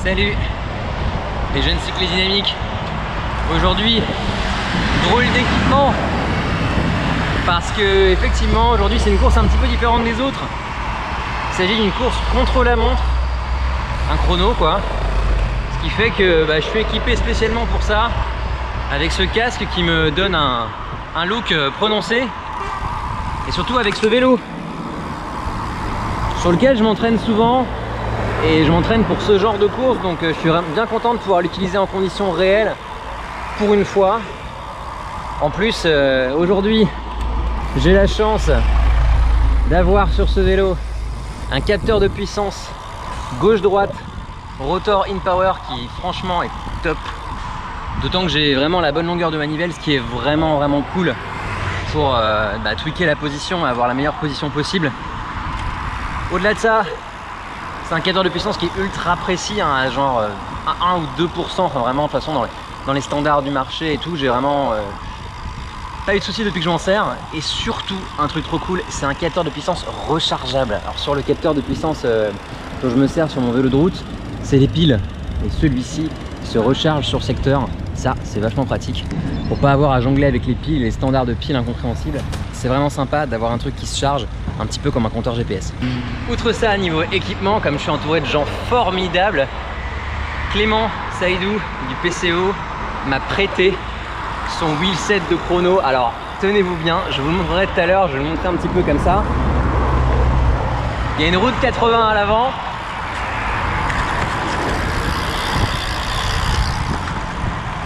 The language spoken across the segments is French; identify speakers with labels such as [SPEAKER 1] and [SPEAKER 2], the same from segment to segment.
[SPEAKER 1] Salut les jeunes cyclistes dynamiques. Aujourd'hui, drôle d'équipement parce que effectivement aujourd'hui c'est une course un petit peu différente des autres. Il s'agit d'une course contre la montre, un chrono quoi. Ce qui fait que je suis équipé spécialement pour ça, avec ce casque qui me donne un look prononcé, et surtout avec ce vélo sur lequel je m'entraîne souvent. Et je m'entraîne pour ce genre de course, donc je suis bien content de pouvoir l'utiliser en conditions réelles pour une fois. En plus, aujourd'hui, j'ai la chance d'avoir sur ce vélo un capteur de puissance gauche-droite Rotor InPower qui franchement est top. D'autant que j'ai vraiment la bonne longueur de manivelle, ce qui est vraiment cool pour tweaker la position et avoir la meilleure position possible. Au-delà de ça, c'est un capteur de puissance qui est ultra précis, hein, à genre 1 ou 2%, enfin vraiment de toute façon dans les standards du marché et tout, j'ai vraiment pas eu de soucis depuis que je m'en sers. Et surtout un truc trop cool, c'est un capteur de puissance rechargeable. Alors sur le capteur de puissance dont je me sers sur mon vélo de route, c'est les piles, et celui-ci se recharge sur secteur. Ça c'est vachement pratique pour pas avoir à jongler avec les piles, les standards de piles incompréhensibles. C'est vraiment sympa d'avoir un truc qui se charge un petit peu comme un compteur GPS. Outre ça, niveau équipement, comme je suis entouré de gens formidables, Clément Saïdou du PCO m'a prêté son wheelset de chrono. Alors tenez-vous bien, je vous le montrerai tout à l'heure, je vais le montrer un petit peu comme ça. Il y a une roue de 80 à l'avant.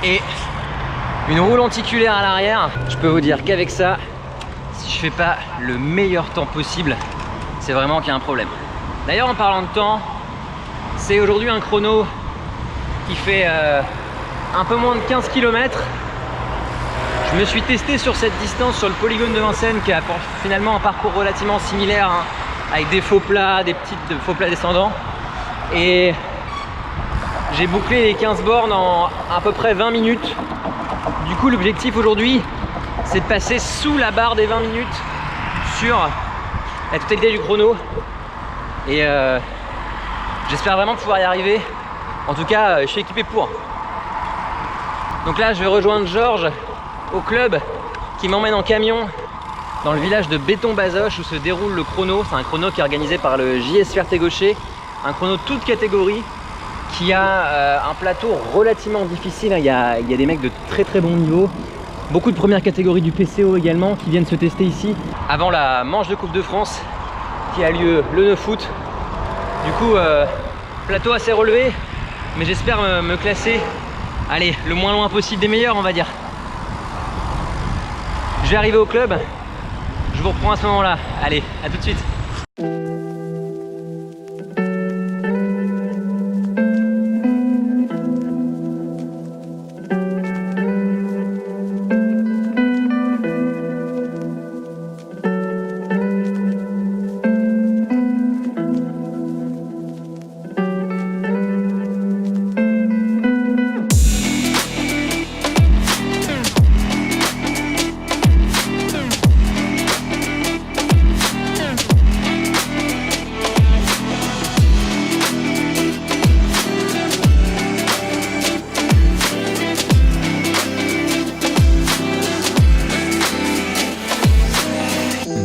[SPEAKER 1] Et une roue lenticulaire à l'arrière. Je peux vous dire qu'avec ça, si je fais pas le meilleur temps possible, c'est vraiment qu'il y a un problème. D'ailleurs, en parlant de temps, c'est aujourd'hui un chrono qui fait un peu moins de 15 km. Je me suis testé sur cette distance sur le polygone de Vincennes qui a finalement un parcours relativement similaire, hein, avec des faux plats, des petites faux plats descendants. Et j'ai bouclé les 15 bornes en à peu près 20 minutes. Du coup, l'objectif aujourd'hui, c'est de passer sous la barre des 20 minutes sur la totalité du chrono. Et j'espère vraiment pouvoir y arriver. En tout cas, je suis équipé pour. Donc là, je vais rejoindre Georges au club qui m'emmène en camion dans le village de Béton-Bazoches où se déroule le chrono. C'est un chrono qui est organisé par le JS Ferté-Gaucher, un chrono toute catégorie qui a un plateau relativement difficile. Il y a des mecs de très bon niveau, beaucoup de premières catégories du PCO également qui viennent se tester ici avant la manche de Coupe de France qui a lieu le 9 août. Du coup, plateau assez relevé, mais j'espère me classer, allez, le moins loin possible des meilleurs, on va dire. Je vais arriver au club, je vous reprends à ce moment-là. Allez, à tout de suite.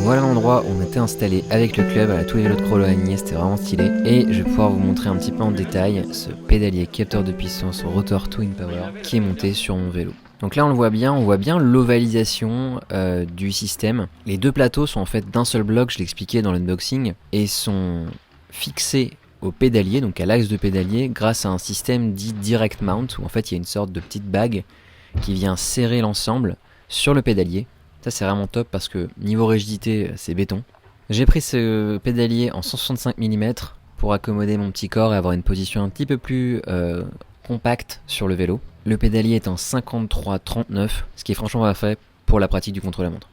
[SPEAKER 2] Voilà l'endroit où on était installé avec le club, à tous les vélos de chrono alignés, c'était vraiment stylé. Et je vais pouvoir vous montrer un petit peu en détail ce pédalier capteur de puissance Rotor InPower qui est monté sur mon vélo. Donc là on voit bien l'ovalisation du système. Les deux plateaux sont en fait d'un seul bloc, je l'expliquais dans l'unboxing, et sont fixés au pédalier, donc à l'axe de pédalier, grâce à un système dit direct mount, où en fait il y a une sorte de petite bague qui vient serrer l'ensemble sur le pédalier. Ça c'est vraiment top parce que niveau rigidité c'est béton. J'ai pris ce pédalier en 165 mm pour accommoder mon petit corps et avoir une position un petit peu plus compacte sur le vélo. Le pédalier est en 53-39, ce qui est franchement parfait pour la pratique du contre-la-montre.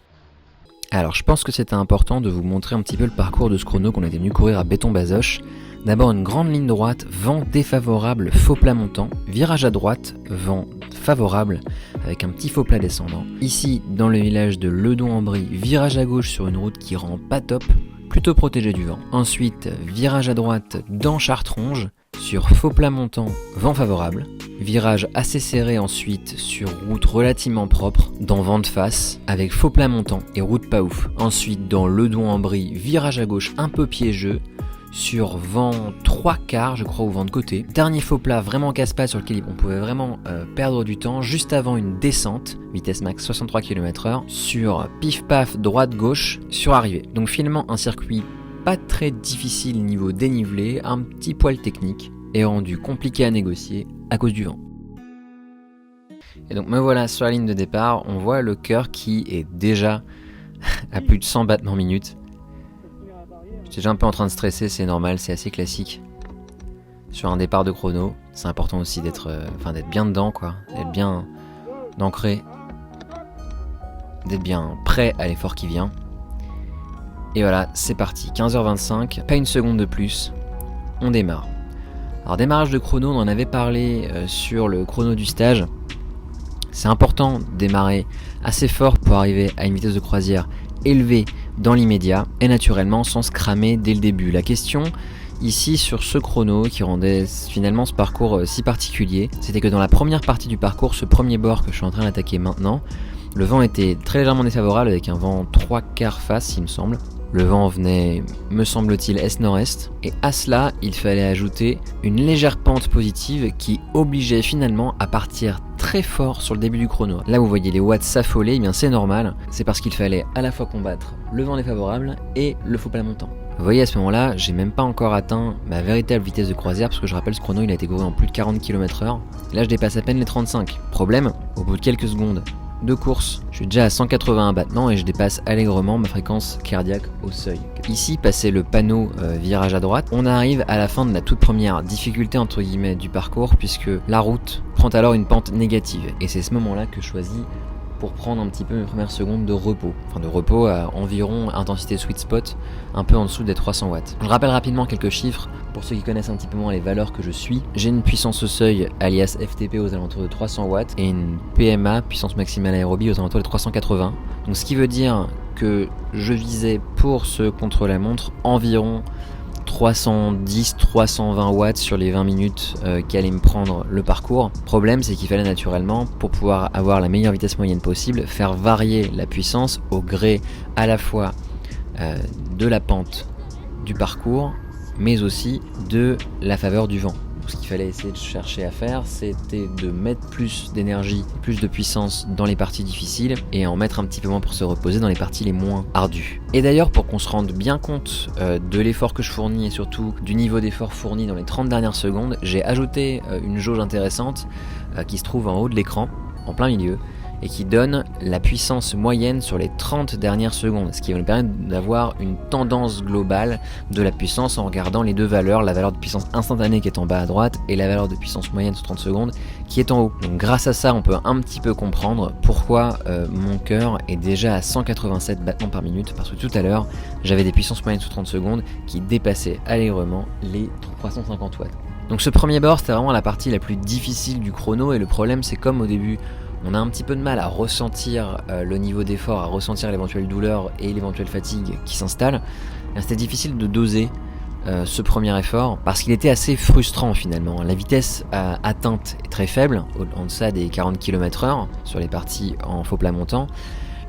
[SPEAKER 2] Alors je pense que c'était important de vous montrer un petit peu le parcours de ce chrono qu'on était venu courir à Béton-Bazoches. D'abord une grande ligne droite, vent défavorable, faux plat montant, virage à droite, vent favorable avec un petit faux plat descendant. Ici dans le village de Ledon-en-Brie, virage à gauche sur une route qui rend pas top, plutôt protégé du vent. Ensuite virage à droite dans Chartronge sur faux plat montant, vent favorable. Virage assez serré ensuite sur route relativement propre, dans vent de face, avec faux plat montant et route pas ouf. Ensuite dans Ledouan-en-Brie, virage à gauche un peu piégeux, sur vent 3/4 je crois, ou vent de côté. Dernier faux plat vraiment casse-pattes sur lequel on pouvait vraiment perdre du temps, juste avant une descente, vitesse max 63 km/h, sur pif-paf droite-gauche sur arrivée. Donc finalement un circuit pas très difficile niveau dénivelé, un petit poil technique, et rendu compliqué à négocier à cause du vent. Et donc me voilà sur la ligne de départ, on voit le cœur qui est déjà à plus de 100 battements minutes. J'étais déjà un peu en train de stresser, c'est normal, c'est assez classique. Sur un départ de chrono, c'est important aussi d'être bien dedans, quoi, d'être bien ancré, d'être bien prêt à l'effort qui vient. Et voilà, c'est parti, 15h25, pas une seconde de plus, on démarre. Alors démarrage de chrono, on en avait parlé sur le chrono du stage. C'est important de démarrer assez fort pour arriver à une vitesse de croisière élevée dans l'immédiat et naturellement sans se cramer dès le début. La question ici sur ce chrono qui rendait finalement ce parcours si particulier, c'était que dans la première partie du parcours, ce premier bord que je suis en train d'attaquer maintenant, le vent était très légèrement défavorable avec un vent 3/4 face il me semble. Le vent venait, me semble-t-il, est-nord-est, et à cela, il fallait ajouter une légère pente positive qui obligeait finalement à partir très fort sur le début du chrono. Là, vous voyez les watts s'affoler, eh bien c'est normal, c'est parce qu'il fallait à la fois combattre le vent défavorable et le faux plat montant. Vous voyez, à ce moment-là, j'ai même pas encore atteint ma véritable vitesse de croisière, parce que je rappelle, ce chrono, il a été couru en plus de 40 km/h. Là, je dépasse à peine les 35. Problème, au bout de quelques secondes de course, je suis déjà à 181 battements et je dépasse allègrement ma fréquence cardiaque au seuil. Ici, passé le panneau virage à droite, on arrive à la fin de la toute première difficulté entre guillemets du parcours, puisque la route prend alors une pente négative. Et c'est ce moment-là que je choisis pour prendre un petit peu mes premières secondes de repos. Enfin de repos à environ intensité sweet spot, un peu en dessous des 300 watts. Je rappelle rapidement quelques chiffres pour ceux qui connaissent un petit peu moins les valeurs que je suis. J'ai une puissance au seuil, alias FTP, aux alentours de 300 watts et une PMA, puissance maximale aérobie, aux alentours de 380. Donc ce qui veut dire que je visais pour ce contre-la-montre environ 310-320 watts sur les 20 minutes qu'allait me prendre le parcours. Problème, c'est qu'il fallait naturellement, pour pouvoir avoir la meilleure vitesse moyenne possible, faire varier la puissance au gré à la fois de la pente du parcours, mais aussi de la faveur du vent. Ce qu'il fallait essayer de chercher à faire, c'était de mettre plus d'énergie, plus de puissance dans les parties difficiles et en mettre un petit peu moins pour se reposer dans les parties les moins ardues. Et d'ailleurs, pour qu'on se rende bien compte de l'effort que je fournis et surtout du niveau d'effort fourni dans les 30 dernières secondes, j'ai ajouté une jauge intéressante qui se trouve en haut de l'écran, en plein milieu, et qui donne la puissance moyenne sur les 30 dernières secondes, ce qui va nous permettre d'avoir une tendance globale de la puissance en regardant les deux valeurs, la valeur de puissance instantanée qui est en bas à droite et la valeur de puissance moyenne sur 30 secondes qui est en haut. Donc grâce à ça, on peut un petit peu comprendre pourquoi mon cœur est déjà à 187 battements par minute, parce que tout à l'heure, j'avais des puissances moyennes sur 30 secondes qui dépassaient allègrement les 350 watts. Donc ce premier bord, c'était vraiment la partie la plus difficile du chrono, et le problème, c'est comme au début, on a un petit peu de mal à ressentir le niveau d'effort, à ressentir l'éventuelle douleur et l'éventuelle fatigue qui s'installe. C'était difficile de doser ce premier effort parce qu'il était assez frustrant finalement. La vitesse atteinte est très faible, en deçà des 40 km/h sur les parties en faux plat montant.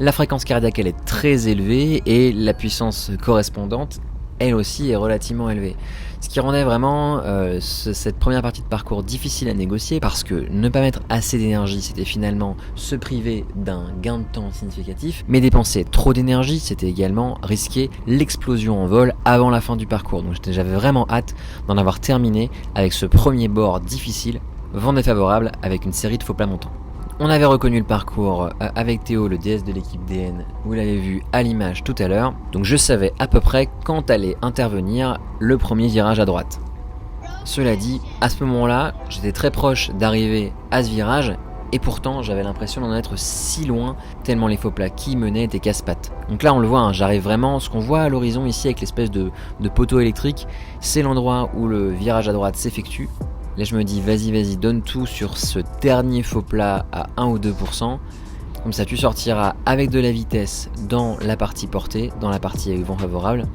[SPEAKER 2] La fréquence cardiaque, elle est très élevée et la puissance correspondante, elle aussi, est relativement élevée. Ce qui rendait vraiment cette première partie de parcours difficile à négocier, parce que ne pas mettre assez d'énergie, c'était finalement se priver d'un gain de temps significatif, mais dépenser trop d'énergie, c'était également risquer l'explosion en vol avant la fin du parcours. Donc j'avais vraiment hâte d'en avoir terminé avec ce premier bord difficile, vent défavorable, avec une série de faux plats montants. On avait reconnu le parcours avec Théo, le DS de l'équipe DN, vous l'avez vu à l'image tout à l'heure, donc je savais à peu près quand allait intervenir le premier virage à droite. Cela dit, à ce moment-là, j'étais très proche d'arriver à ce virage, et pourtant j'avais l'impression d'en être si loin, tellement les faux plats qui menaient étaient casse-pattes. Donc là on le voit, hein, j'arrive vraiment, ce qu'on voit à l'horizon ici avec l'espèce de poteau électrique, c'est l'endroit où le virage à droite s'effectue. Là je me dis vas-y donne tout sur ce dernier faux plat à 1 ou 2%, comme ça tu sortiras avec de la vitesse dans la partie portée, dans la partie avec vent favorable,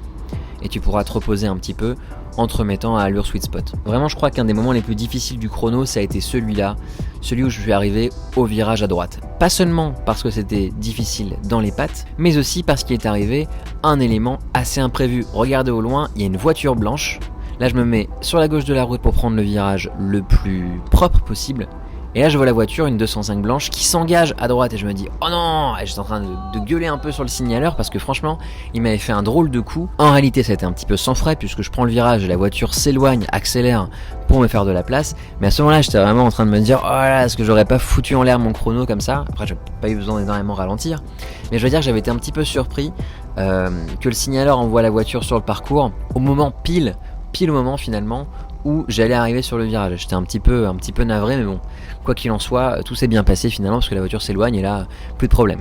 [SPEAKER 2] et tu pourras te reposer un petit peu entremettant à allure sweet spot. Vraiment, je crois qu'un des moments les plus difficiles du chrono, ça a été celui-là, celui où je suis arrivé au virage à droite. Pas seulement parce que c'était difficile dans les pattes, mais aussi parce qu'il est arrivé un élément assez imprévu. Regardez au loin, il y a une voiture blanche. Là, je me mets sur la gauche de la route pour prendre le virage le plus propre possible. Et là, je vois la voiture, une 205 blanche, qui s'engage à droite et je me dis « Oh non !» Et j'étais en train de gueuler un peu sur le signaleur parce que franchement, il m'avait fait un drôle de coup. En réalité, ça a été un petit peu sans frais puisque je prends le virage et la voiture s'éloigne, accélère pour me faire de la place. Mais à ce moment-là, j'étais vraiment en train de me dire « Oh là, est-ce que j'aurais pas foutu en l'air mon chrono comme ça ?» Après, j'ai pas eu besoin d'énormément ralentir. Mais je veux dire que j'avais été un petit peu surpris que le signaleur envoie la voiture sur le parcours au moment pile au moment finalement où j'allais arriver sur le virage. J'étais un petit peu navré, mais bon, quoi qu'il en soit, tout s'est bien passé finalement parce que la voiture s'éloigne et là, plus de problème.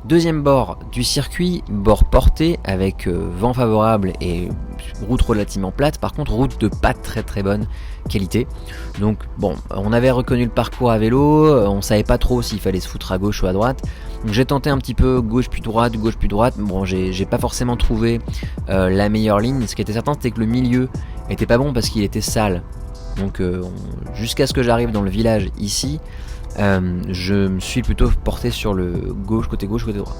[SPEAKER 2] Deuxième bord du circuit, bord porté avec vent favorable et route relativement plate. Par contre, route de pas très bonne qualité. Donc bon, on avait reconnu le parcours à vélo, on savait pas trop s'il fallait se foutre à gauche ou à droite. Donc j'ai tenté un petit peu gauche puis droite. Bon, j'ai pas forcément trouvé la meilleure ligne. Ce qui était certain, c'était que le milieu était pas bon parce qu'il était sale. Donc jusqu'à ce que j'arrive dans le village ici, je me suis plutôt porté sur le côté gauche, côté droit.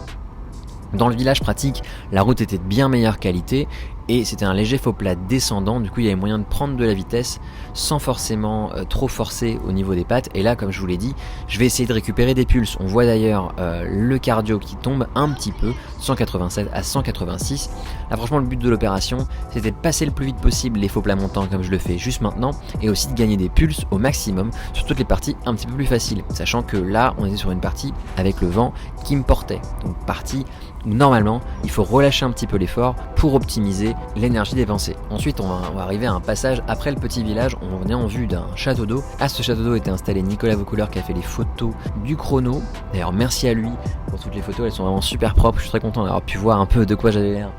[SPEAKER 2] Dans le village pratique, la route était de bien meilleure qualité et c'était un léger faux plat descendant, du coup il y avait moyen de prendre de la vitesse sans forcément trop forcer au niveau des pattes. Et là, comme je vous l'ai dit, je vais essayer de récupérer des pulses. On voit d'ailleurs le cardio qui tombe un petit peu, 187 à 186. Là franchement, le but de l'opération, c'était de passer le plus vite possible les faux plats montants comme je le fais juste maintenant, et aussi de gagner des pulses au maximum sur toutes les parties un petit peu plus faciles, sachant que là on était sur une partie avec le vent qui me portait, donc partie où normalement il faut relâcher un petit peu l'effort pour optimiser l'énergie dépensée. Ensuite on va arriver à un passage après le petit village, on est en vue d'un château d'eau. À ce château d'eau était installé Nicolas Vaucouleur qui a fait les photos du chrono. D'ailleurs merci à lui pour toutes les photos, elles sont vraiment super propres, je suis très content d'avoir pu voir un peu de quoi j'avais l'air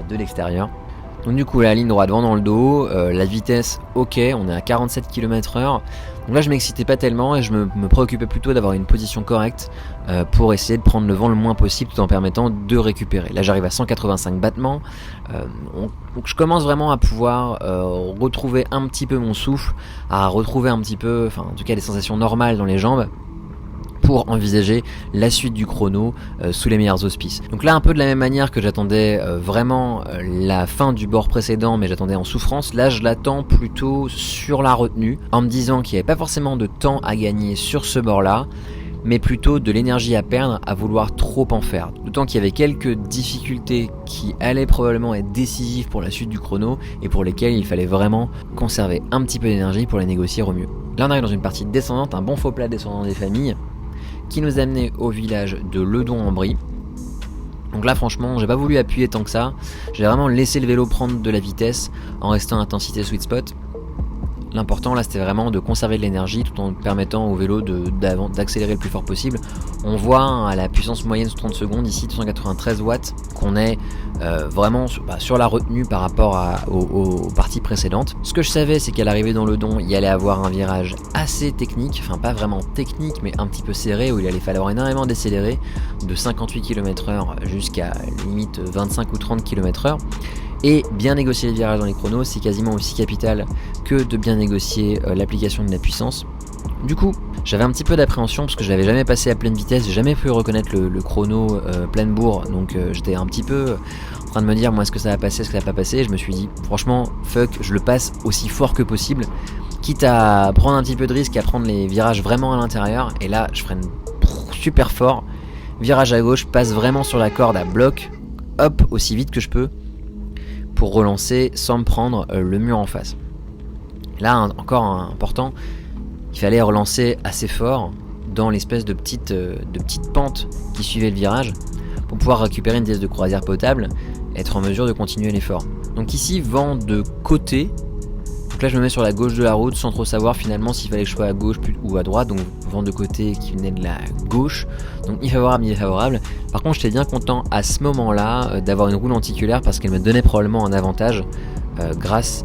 [SPEAKER 2] de l'extérieur. Donc du coup la ligne droite vent dans le dos, la vitesse ok, on est à 47 km/h. Donc là je m'excitais pas tellement et je me préoccupais plutôt d'avoir une position correcte pour essayer de prendre le vent le moins possible tout en permettant de récupérer. Là j'arrive à 185 battements, donc je commence vraiment à pouvoir retrouver un petit peu mon souffle, à retrouver un petit peu, enfin en tout cas des sensations normales dans les jambes, pour envisager la suite du chrono sous les meilleurs auspices. Donc là un peu de la même manière que j'attendais vraiment la fin du bord précédent, mais j'attendais en souffrance, là je l'attends plutôt sur la retenue, en me disant qu'il n'y avait pas forcément de temps à gagner sur ce bord là, mais plutôt de l'énergie à perdre à vouloir trop en faire. D'autant qu'il y avait quelques difficultés qui allaient probablement être décisives pour la suite du chrono et pour lesquelles il fallait vraiment conserver un petit peu d'énergie pour les négocier au mieux. Là on arrive dans une partie descendante, un bon faux plat descendant des familles, qui nous amenait au village de Ledon-en-Brie. Donc là franchement j'ai pas voulu appuyer tant que ça, j'ai vraiment laissé le vélo prendre de la vitesse en restant à intensité sweet spot. L'important là c'était vraiment de conserver de l'énergie tout en permettant au vélo d'accélérer le plus fort possible. On voit à la puissance moyenne sous 30 secondes ici 293 watts qu'on est vraiment sur la retenue par rapport aux parties précédentes. Ce que je savais c'est qu'à l'arrivée dans le Don il allait avoir un virage assez technique, enfin pas vraiment technique mais un petit peu serré où il allait falloir énormément décélérer de 58 km/h jusqu'à limite 25 ou 30 km/h. Et bien négocier les virages dans les chronos, c'est quasiment aussi capital que de bien négocier l'application de la puissance. Du coup, j'avais un petit peu d'appréhension parce que je l'avais jamais passé à pleine vitesse, j'ai jamais pu reconnaître le chrono pleine bourre, donc j'étais un petit peu en train de me dire moi est-ce que ça va passer, est-ce que ça va pas passer. Je me suis dit franchement fuck, je le passe aussi fort que possible, quitte à prendre un petit peu de risque, à prendre les virages vraiment à l'intérieur, et là je freine super fort, virage à gauche, passe vraiment sur la corde à bloc, hop, aussi vite que je peux, pour relancer sans me prendre le mur en face. Là encore important, il fallait relancer assez fort dans l'espèce de petite pente qui suivait le virage pour pouvoir récupérer une vitesse de croisière potable, être en mesure de continuer l'effort. Donc ici vent de côté, donc là je me mets sur la gauche de la route sans trop savoir finalement s'il fallait que je sois à gauche ou à droite, donc vent de côté qui venait de la gauche, donc ni favorable ni défavorable. Par contre j'étais bien content à ce moment là d'avoir une roue lenticulaire parce qu'elle me donnait probablement un avantage grâce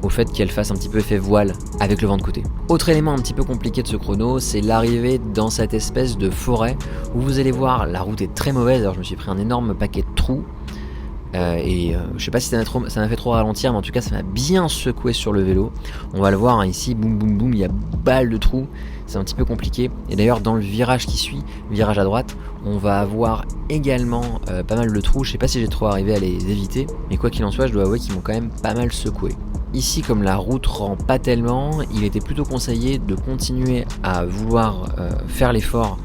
[SPEAKER 2] au fait qu'elle fasse un petit peu effet voile avec le vent de côté. Autre élément un petit peu compliqué de ce chrono, c'est l'arrivée dans cette espèce de forêt où vous allez voir la route est très mauvaise, alors je me suis pris un énorme paquet de trous. Je sais pas si ça m'a fait trop ralentir, mais en tout cas ça m'a bien secoué sur le vélo. On va le voir hein, ici, boum boum boum, il y a balle de trous, c'est un petit peu compliqué. Et d'ailleurs dans le virage qui suit, virage à droite, on va avoir également pas mal de trous. Je sais pas si j'ai trop arrivé à les éviter, mais quoi qu'il en soit, je dois avouer qu'ils m'ont quand même pas mal secoué. Ici, comme la route rend pas tellement, il était plutôt conseillé de continuer à vouloir faire l'effort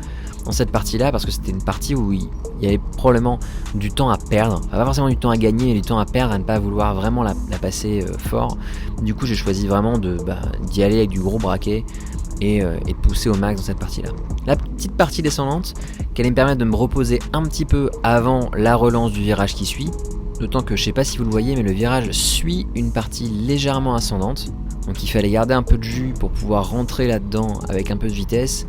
[SPEAKER 2] dans cette partie-là, parce que c'était une partie où il y avait probablement du temps à perdre, pas forcément du temps à gagner, mais du temps à perdre, à ne pas vouloir vraiment la passer fort. Du coup, j'ai choisi vraiment d'y aller avec du gros braquet et de pousser au max dans cette partie-là. La petite partie descendante, qui allait me permettre de me reposer un petit peu avant la relance du virage qui suit. D'autant que je sais pas si vous le voyez, mais le virage suit une partie légèrement ascendante. Donc il fallait garder un peu de jus pour pouvoir rentrer là-dedans avec un peu de vitesse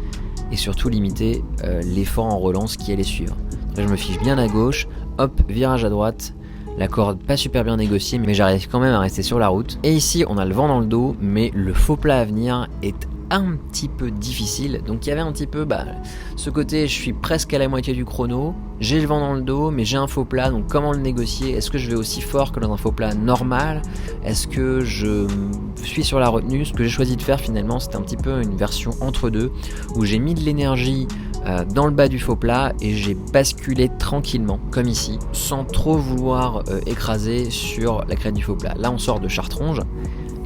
[SPEAKER 2] et surtout limiter l'effort en relance qui allait suivre. Là je me fiche bien à gauche, hop, virage à droite. La corde pas super bien négociée, mais j'arrive quand même à rester sur la route. Et ici on a le vent dans le dos, mais le faux plat à venir est un petit peu difficile. Donc il y avait un petit peu ce côté, je suis presque à la moitié du chrono, j'ai le vent dans le dos mais j'ai un faux plat, donc comment le négocier? Est-ce que je vais aussi fort que dans un faux plat normal? Est-ce que je suis sur la retenue? Ce que j'ai choisi de faire finalement, c'était un petit peu une version entre deux, où j'ai mis de l'énergie dans le bas du faux plat et j'ai basculé tranquillement comme ici, sans trop vouloir écraser sur la crête du faux plat. Là on sort de Chartronge.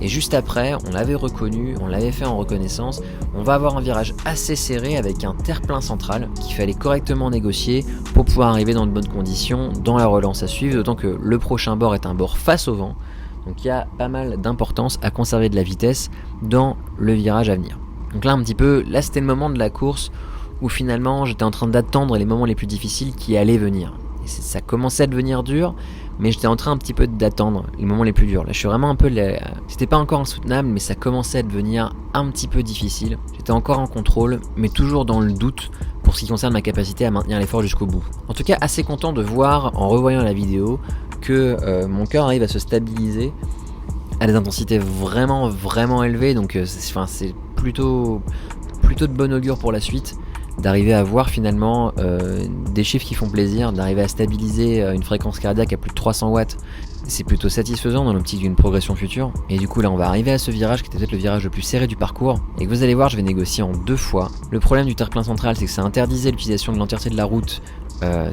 [SPEAKER 2] Et juste après, on l'avait reconnu, on l'avait fait en reconnaissance, on va avoir un virage assez serré avec un terre-plein central qu'il fallait correctement négocier pour pouvoir arriver dans de bonnes conditions dans la relance à suivre, d'autant que le prochain bord est un bord face au vent, donc il y a pas mal d'importance à conserver de la vitesse dans le virage à venir. Donc là un petit peu, là c'était le moment de la course où finalement j'étais en train d'attendre les moments les plus difficiles qui allaient venir. Et ça commençait à devenir dur, mais j'étais en train un petit peu d'attendre les moments les plus durs. Là je suis vraiment un peu... C'était pas encore insoutenable, mais ça commençait à devenir un petit peu difficile. J'étais encore en contrôle, mais toujours dans le doute pour ce qui concerne ma capacité à maintenir l'effort jusqu'au bout. En tout cas, assez content de voir, en revoyant la vidéo, que mon cœur arrive à se stabiliser à des intensités vraiment élevées. Donc c'est plutôt de bon augure pour la suite, d'arriver à voir finalement des chiffres qui font plaisir, d'arriver à stabiliser une fréquence cardiaque à plus de 300 watts. C'est plutôt satisfaisant dans l'optique d'une progression future. Et du coup là on va arriver à ce virage qui était peut-être le virage le plus serré du parcours, et que vous allez voir je vais négocier en 2 fois. Le problème du terre-plein central, c'est que ça interdisait l'utilisation de l'entièreté de la route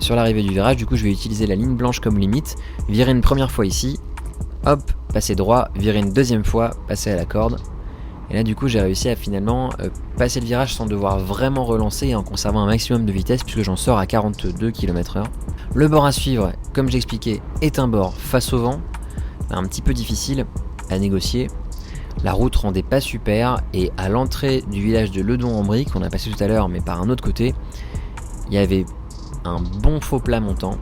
[SPEAKER 2] sur l'arrivée du virage. Du coup je vais utiliser la ligne blanche comme limite, virer une première fois ici, hop, passer droit, virer une deuxième fois, passer à la corde. Et là du coup j'ai réussi à finalement passer le virage sans devoir vraiment relancer et en conservant un maximum de vitesse, puisque j'en sors à 42 km/h. Le bord à suivre, comme j'expliquais, est un bord face au vent, un petit peu difficile à négocier. La route rendait pas super, et à l'entrée du village de Ledon-en-Brie, qu'on a passé tout à l'heure mais par un autre côté, il y avait un bon faux plat montant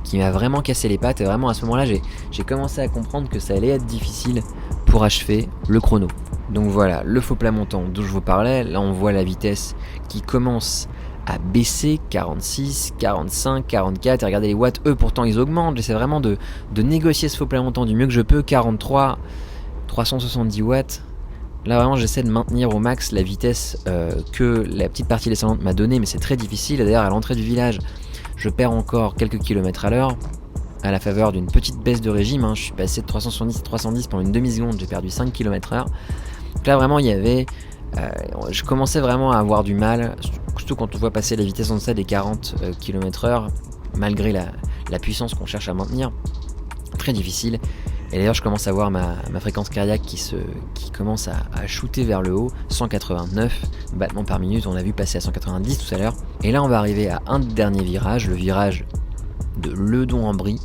[SPEAKER 2] qui m'a vraiment cassé les pattes, et vraiment à ce moment là j'ai commencé à comprendre que ça allait être difficile pour achever le chrono. Donc voilà, le faux plat montant dont je vous parlais, là on voit la vitesse qui commence à baisser, 46, 45, 44, et regardez les watts, eux pourtant ils augmentent. J'essaie vraiment de négocier ce faux plat montant du mieux que je peux, 43, 370 watts. Là vraiment j'essaie de maintenir au max la vitesse que la petite partie descendante m'a donnée, mais c'est très difficile. D'ailleurs à l'entrée du village, je perds encore quelques kilomètres à l'heure, à la faveur d'une petite baisse de régime, Je suis passé de 370 à 310 pendant une demi-seconde, j'ai perdu 5 km/h. Donc là vraiment il y avait... je commençais vraiment à avoir du mal, surtout quand on voit passer la vitesse en deçà des 40 km/h, malgré la puissance qu'on cherche à maintenir. Très difficile. Et d'ailleurs je commence à voir ma fréquence cardiaque qui commence à shooter vers le haut, 189 battements par minute, on a vu passer à 190 tout à l'heure. Et là on va arriver à un dernier virage, le virage de Ledon-en-Brie,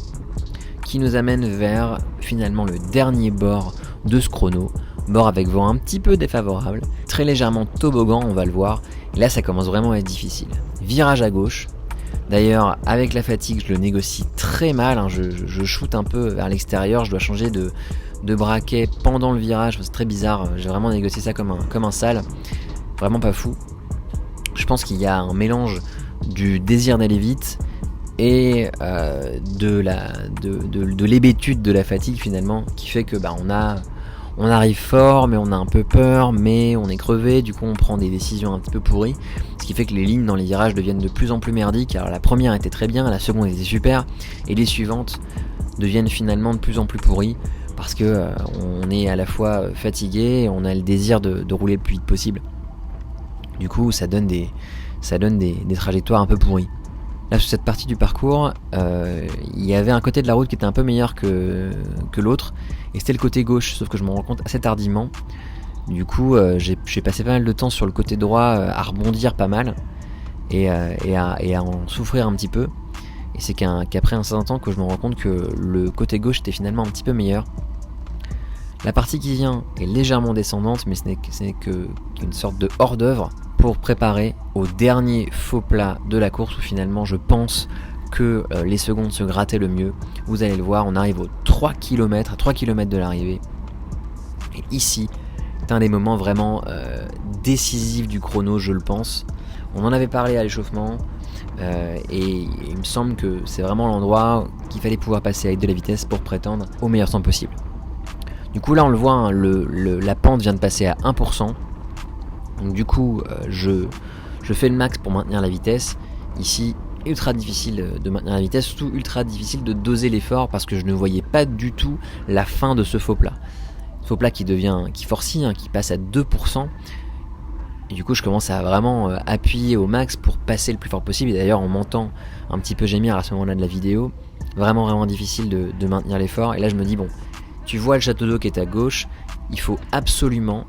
[SPEAKER 2] qui nous amène vers finalement le dernier bord de ce chrono, bord avec vent un petit peu défavorable, très légèrement toboggan, on va le voir, et là ça commence vraiment à être difficile. Virage à gauche, d'ailleurs avec la fatigue je le négocie très mal, je shoot un peu vers l'extérieur, je dois changer de braquet pendant le virage, c'est très bizarre, j'ai vraiment négocié ça comme un sale, vraiment pas fou. Je pense qu'il y a un mélange du désir d'aller vite et de l'hébétude de la fatigue finalement, qui fait que on arrive fort mais on a un peu peur, mais on est crevé, du coup on prend des décisions un petit peu pourries, ce qui fait que les lignes dans les virages deviennent de plus en plus merdiques. Alors la première était très bien, la seconde était super, et les suivantes deviennent finalement de plus en plus pourris parce que on est à la fois fatigué, on a le désir de rouler le plus vite possible. Du coup, ça donne des trajectoires un peu pourries. Là, sur cette partie du parcours, il y avait un côté de la route qui était un peu meilleur que l'autre, et c'était le côté gauche, sauf que je m'en rends compte assez tardivement. Du coup, j'ai passé pas mal de temps sur le côté droit à rebondir pas mal, et à en souffrir un petit peu. Et c'est qu'après un certain temps que je me rends compte que le côté gauche était finalement un petit peu meilleur. La partie qui vient est légèrement descendante, mais ce n'est qu'une sorte de hors-d'œuvre pour préparer au dernier faux plat de la course où finalement je pense que les secondes se grattaient le mieux. Vous allez le voir, on arrive aux 3 km, à 3 km de l'arrivée. Et ici, c'est un des moments vraiment décisifs du chrono, je le pense. On en avait parlé à l'échauffement, et il me semble que c'est vraiment l'endroit qu'il fallait pouvoir passer avec de la vitesse pour prétendre au meilleur temps possible. Du coup là on le voit, hein, la pente vient de passer à 1%. Donc du coup je fais le max pour maintenir la vitesse. Ici ultra difficile de maintenir la vitesse, surtout ultra difficile de doser l'effort parce que je ne voyais pas du tout la fin de ce faux plat. Faux plat qui forcit, qui passe à 2%. Et du coup je commence à vraiment appuyer au max pour passer le plus fort possible. Et d'ailleurs on m'entend un petit peu gémir à ce moment là de la vidéo. Vraiment difficile de maintenir l'effort. Et là je me dis bon, tu vois le château d'eau qui est à gauche, il faut absolument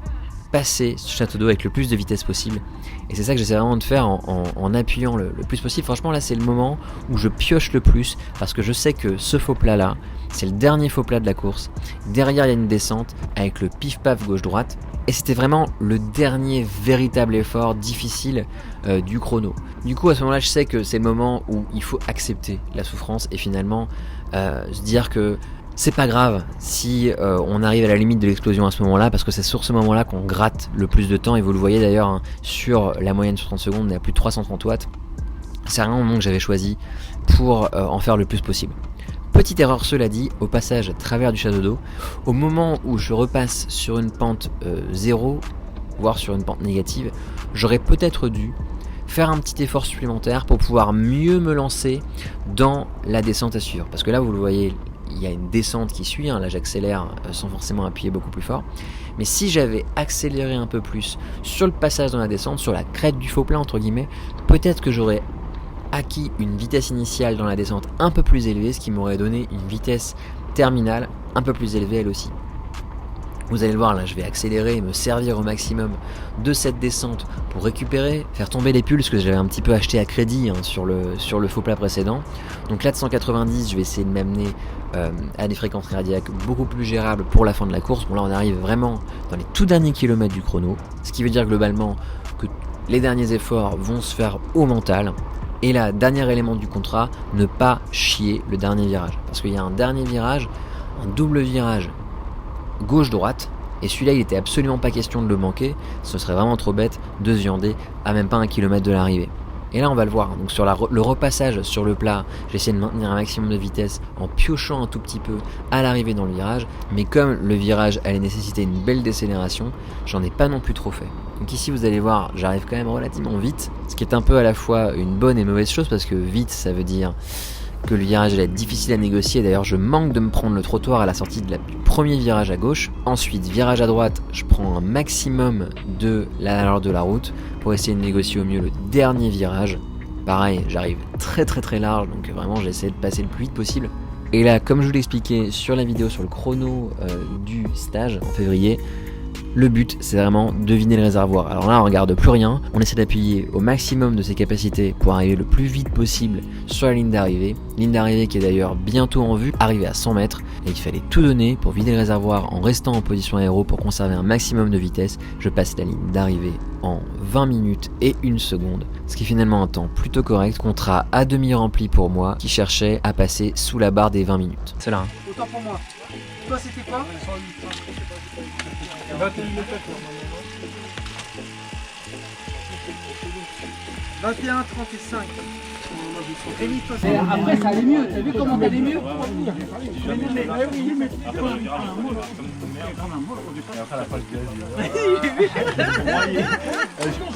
[SPEAKER 2] passer ce château d'eau avec le plus de vitesse possible. Et c'est ça que j'essaie vraiment de faire en appuyant le plus possible. Franchement là c'est le moment où je pioche le plus parce que je sais que ce faux plat là, c'est le dernier faux plat de la course. Derrière il y a une descente avec le pif-paf gauche-droite. Et c'était vraiment le dernier véritable effort difficile du chrono. Du coup à ce moment là je sais que c'est le moment où il faut accepter la souffrance et finalement se dire que c'est pas grave si on arrive à la limite de l'explosion à ce moment-là, parce que c'est sur ce moment-là qu'on gratte le plus de temps, et vous le voyez d'ailleurs hein, sur la moyenne sur 30 secondes, on est à plus de 330 watts. C'est vraiment le moment que j'avais choisi pour en faire le plus possible. Petite erreur cela dit, au passage à travers du château d'eau, au moment où je repasse sur une pente 0, voire sur une pente négative, j'aurais peut-être dû faire un petit effort supplémentaire pour pouvoir mieux me lancer dans la descente à suivre. Parce que là vous le voyez, il y a une descente qui suit, hein, là j'accélère sans forcément appuyer beaucoup plus fort. Mais si j'avais accéléré un peu plus sur le passage dans la descente, sur la crête du faux plat entre guillemets, peut-être que j'aurais acquis une vitesse initiale dans la descente un peu plus élevée, ce qui m'aurait donné une vitesse terminale un peu plus élevée elle aussi. Vous allez le voir, là je vais accélérer et me servir au maximum de cette descente pour récupérer, faire tomber les pulses que j'avais un petit peu acheté à crédit hein, sur le faux plat précédent. Donc là de 190, je vais essayer de m'amener à des fréquences cardiaques beaucoup plus gérables pour la fin de la course. Bon là on arrive vraiment dans les tout derniers kilomètres du chrono, ce qui veut dire globalement que les derniers efforts vont se faire au mental. Et là, dernier élément du contrat, ne pas chier le dernier virage. Parce qu'il y a un dernier virage, un double virage gauche-droite, et celui-là il était absolument pas question de le manquer, ce serait vraiment trop bête de se viander à même pas 1 km de l'arrivée. Et là on va le voir, donc sur le repassage sur le plat, j'ai essayé de maintenir un maximum de vitesse en piochant un tout petit peu à l'arrivée dans le virage, mais comme le virage allait nécessiter une belle décélération, j'en ai pas non plus trop fait. Donc ici vous allez voir, j'arrive quand même relativement vite, ce qui est un peu à la fois une bonne et mauvaise chose, parce que vite ça veut dire que le virage allait être difficile à négocier. D'ailleurs je manque de me prendre le trottoir à la sortie du premier virage à gauche. Ensuite virage à droite, je prends un maximum de la largeur de la route pour essayer de négocier au mieux le dernier virage. Pareil, j'arrive très large, donc vraiment j'essaie de passer le plus vite possible. Et là, comme je vous l'expliquais sur la vidéo sur le chrono du stage en février, le but c'est vraiment de vider le réservoir. Alors là on regarde plus rien, on essaie d'appuyer au maximum de ses capacités pour arriver le plus vite possible sur la ligne d'arrivée qui est d'ailleurs bientôt en vue, arriver à 100 mètres, et il fallait tout donner pour vider le réservoir en restant en position aéro pour conserver un maximum de vitesse. Je passe la ligne d'arrivée en 20 minutes et 1 seconde, ce qui est finalement un temps plutôt correct, contrat à demi rempli pour moi qui cherchait à passer sous la barre des 20 minutes. C'est là hein.
[SPEAKER 3] Autant pour moi. Toi c'était quoi? 21, 35. Rémi, toi, après ça allait mieux, t'as vu comment t'allais mieux?
[SPEAKER 4] Et après, à la fin,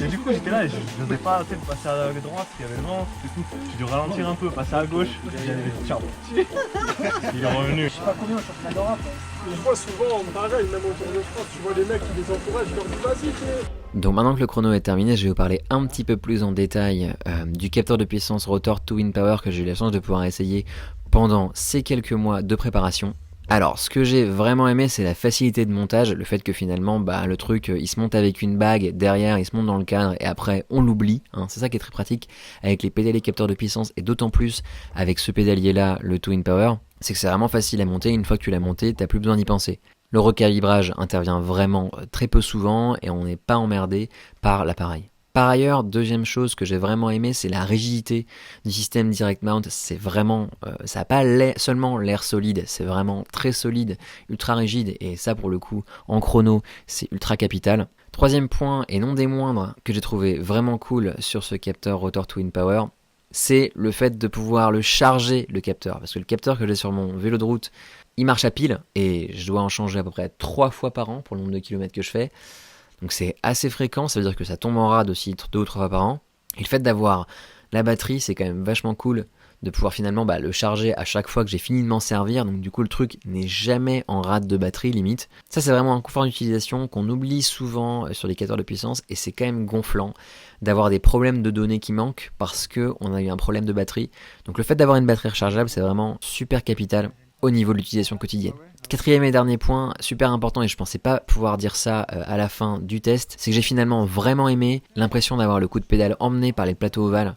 [SPEAKER 4] et du coup, j'étais là et je n'osais pas passer à droite parce qu'il y avait le vent. Du coup, j'ai dû ralentir un peu, passer à gauche. Tiens, il est revenu.
[SPEAKER 3] Je sais pas combien sur le d'Europe.
[SPEAKER 5] Je vois souvent, pareil, même au Tour de France, tu vois les mecs qui les encouragent, ils leur disent vas-y, fais.
[SPEAKER 2] Donc maintenant que le chrono est terminé, je vais vous parler un petit peu plus en détail du capteur de puissance Rotor 2 Wind Power que j'ai eu la chance de pouvoir essayer pendant ces quelques mois de préparation. Alors, ce que j'ai vraiment aimé, c'est la facilité de montage, le fait que finalement, le truc, il se monte avec une bague, derrière, il se monte dans le cadre, et après, on l'oublie. Hein. C'est ça qui est très pratique avec les pédaliers capteurs de puissance, et d'autant plus avec ce pédalier-là, le 2 Wind Power, c'est que c'est vraiment facile à monter. Une fois que tu l'as monté, t'as plus besoin d'y penser. Le recalibrage intervient vraiment très peu souvent, et on n'est pas emmerdé par l'appareil. Par ailleurs, deuxième chose que j'ai vraiment aimé, c'est la rigidité du système Direct Mount. C'est vraiment, ça n'a pas seulement l'air solide, c'est vraiment très solide, ultra rigide, et ça pour le coup, en chrono, c'est ultra capital. Troisième point, et non des moindres, que j'ai trouvé vraiment cool sur ce capteur Rotor 2 Wind Power, c'est le fait de pouvoir le charger, le capteur. Parce que le capteur que j'ai sur mon vélo de route, il marche à pile, et je dois en changer à peu près 3 fois par an pour le nombre de kilomètres que je fais. Donc c'est assez fréquent, ça veut dire que ça tombe en rade aussi 2 ou 3 fois par an. Et le fait d'avoir la batterie, c'est quand même vachement cool de pouvoir finalement le charger à chaque fois que j'ai fini de m'en servir. Donc du coup le truc n'est jamais en rade de batterie limite. Ça c'est vraiment un confort d'utilisation qu'on oublie souvent sur les capteurs de puissance, et c'est quand même gonflant d'avoir des problèmes de données qui manquent parce qu'on a eu un problème de batterie. Donc le fait d'avoir une batterie rechargeable, c'est vraiment super capital au niveau de l'utilisation quotidienne. Quatrième et dernier point, super important, et je pensais pas pouvoir dire ça à la fin du test, c'est que j'ai finalement vraiment aimé l'impression d'avoir le coup de pédale emmené par les plateaux ovales.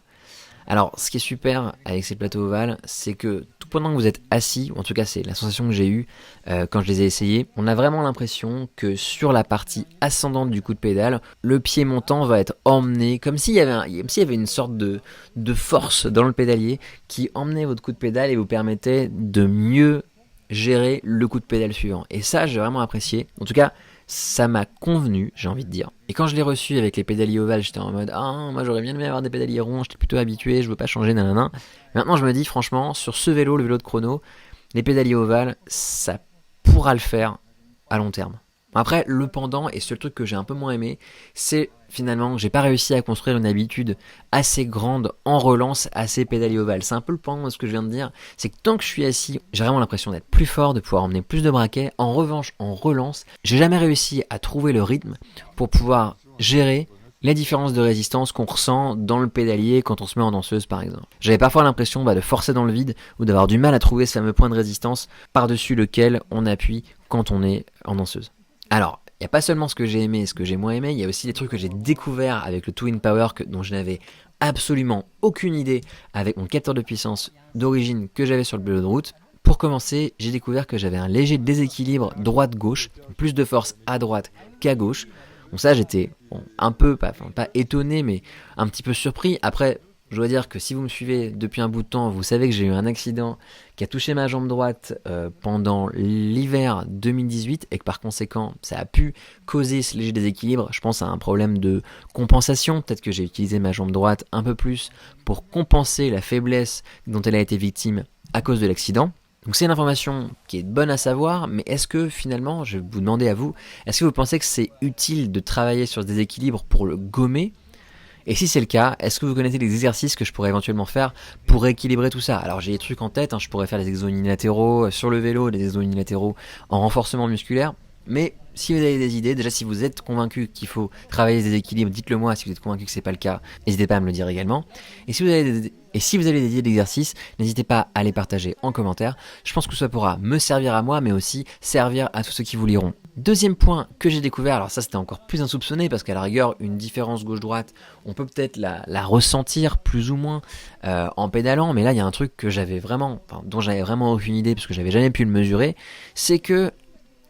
[SPEAKER 2] Alors, ce qui est super avec ces plateaux ovales, c'est que tout pendant que vous êtes assis, ou en tout cas c'est la sensation que j'ai eue quand je les ai essayés, on a vraiment l'impression que sur la partie ascendante du coup de pédale, le pied montant va être emmené, comme s'il y avait une sorte de force dans le pédalier qui emmenait votre coup de pédale et vous permettait de mieux gérer le coup de pédale suivant. Et ça, j'ai vraiment apprécié. En tout cas, ça m'a convenu, j'ai envie de dire. Et quand je l'ai reçu avec les pédaliers ovales, j'étais en mode moi j'aurais bien aimé avoir des pédaliers ronds, j'étais plutôt habitué, je veux pas changer, nanana. Maintenant je me dis franchement, sur ce vélo, le vélo de chrono, les pédaliers ovales, ça pourra le faire à long terme. Après, le pendant, et ce truc que j'ai un peu moins aimé, c'est finalement que j'ai pas réussi à construire une habitude assez grande en relance à ces pédaliers ovales. C'est un peu le pendant de ce que je viens de dire, c'est que tant que je suis assis, j'ai vraiment l'impression d'être plus fort, de pouvoir emmener plus de braquets. En revanche, en relance, j'ai jamais réussi à trouver le rythme pour pouvoir gérer les différences de résistance qu'on ressent dans le pédalier quand on se met en danseuse par exemple. J'avais parfois l'impression de forcer dans le vide ou d'avoir du mal à trouver ce fameux point de résistance par-dessus lequel on appuie quand on est en danseuse. Alors, il n'y a pas seulement ce que j'ai aimé et ce que j'ai moins aimé, il y a aussi des trucs que j'ai découverts avec le 2 Wind Power dont je n'avais absolument aucune idée avec mon capteur de puissance d'origine que j'avais sur le vélo de route. Pour commencer, j'ai découvert que j'avais un léger déséquilibre droite-gauche, plus de force à droite qu'à gauche. Donc ça, j'étais un peu, pas étonné, mais un petit peu surpris. Après, je dois dire que si vous me suivez depuis un bout de temps, vous savez que j'ai eu un accident qui a touché ma jambe droite pendant l'hiver 2018 et que par conséquent, ça a pu causer ce léger déséquilibre. Je pense à un problème de compensation. Peut-être que j'ai utilisé ma jambe droite un peu plus pour compenser la faiblesse dont elle a été victime à cause de l'accident. Donc c'est une information qui est bonne à savoir, mais est-ce que finalement, je vais vous demander à vous, est-ce que vous pensez que c'est utile de travailler sur ce déséquilibre pour le gommer ? Et si c'est le cas, est-ce que vous connaissez des exercices que je pourrais éventuellement faire pour rééquilibrer tout ça ? Alors j'ai des trucs en tête, je pourrais faire des exos unilatéraux sur le vélo, des exos unilatéraux en renforcement musculaire, mais si vous avez des idées, déjà si vous êtes convaincu qu'il faut travailler des équilibres, dites-le moi. Si vous êtes convaincu que c'est pas le cas, n'hésitez pas à me le dire également. Et si vous avez des idées d'exercices, n'hésitez pas à les partager en commentaire. Je pense que ça pourra me servir à moi, mais aussi servir à tous ceux qui vous liront. Deuxième point que j'ai découvert, alors ça c'était encore plus insoupçonné parce qu'à la rigueur, une différence gauche-droite, on peut peut-être la ressentir plus ou moins en pédalant, mais là il y a un truc que dont j'avais vraiment aucune idée parce que j'avais jamais pu le mesurer, c'est que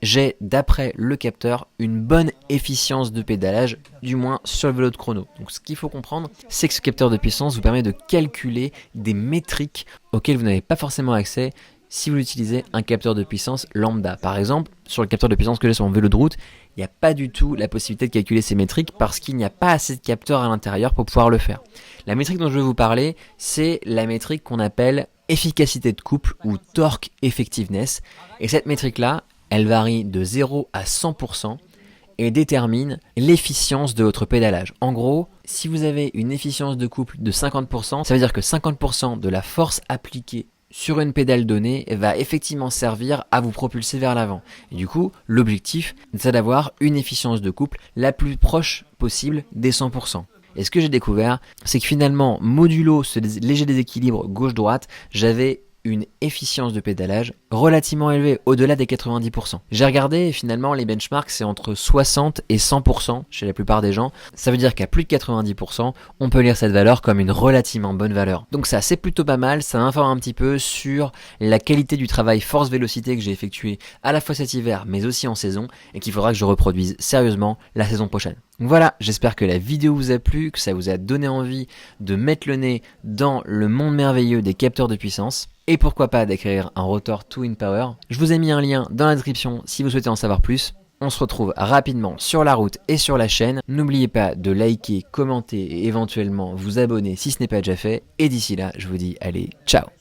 [SPEAKER 2] j'ai, d'après le capteur, une bonne efficience de pédalage, du moins sur le vélo de chrono. Donc ce qu'il faut comprendre, c'est que ce capteur de puissance vous permet de calculer des métriques auxquelles vous n'avez pas forcément accès si vous utilisez un capteur de puissance lambda. Par exemple, sur le capteur de puissance que j'ai sur mon vélo de route, il n'y a pas du tout la possibilité de calculer ces métriques parce qu'il n'y a pas assez de capteurs à l'intérieur pour pouvoir le faire. La métrique dont je vais vous parler, c'est la métrique qu'on appelle efficacité de couple ou torque effectiveness. Et cette métrique-là, elle varie de 0 à 100% et détermine l'efficience de votre pédalage. En gros, si vous avez une efficience de couple de 50%, ça veut dire que 50% de la force appliquée sur une pédale donnée va effectivement servir à vous propulser vers l'avant. Et du coup, l'objectif, c'est d'avoir une efficience de couple la plus proche possible des 100%. Et ce que j'ai découvert, c'est que finalement, modulo ce léger déséquilibre gauche-droite, j'avais une efficience de pédalage relativement élevée, au-delà des 90%. J'ai regardé et finalement les benchmarks c'est entre 60 et 100% chez la plupart des gens. Ça veut dire qu'à plus de 90%, on peut lire cette valeur comme une relativement bonne valeur. Donc ça c'est plutôt pas mal, ça m'informe un petit peu sur la qualité du travail force-vélocité que j'ai effectué à la fois cet hiver mais aussi en saison et qu'il faudra que je reproduise sérieusement la saison prochaine. Donc voilà, j'espère que la vidéo vous a plu, que ça vous a donné envie de mettre le nez dans le monde merveilleux des capteurs de puissance. Et pourquoi pas d'acquérir un rotor Twin Power. Je vous ai mis un lien dans la description si vous souhaitez en savoir plus. On se retrouve rapidement sur la route et sur la chaîne. N'oubliez pas de liker, commenter et éventuellement vous abonner si ce n'est pas déjà fait. Et d'ici là, je vous dis allez, ciao!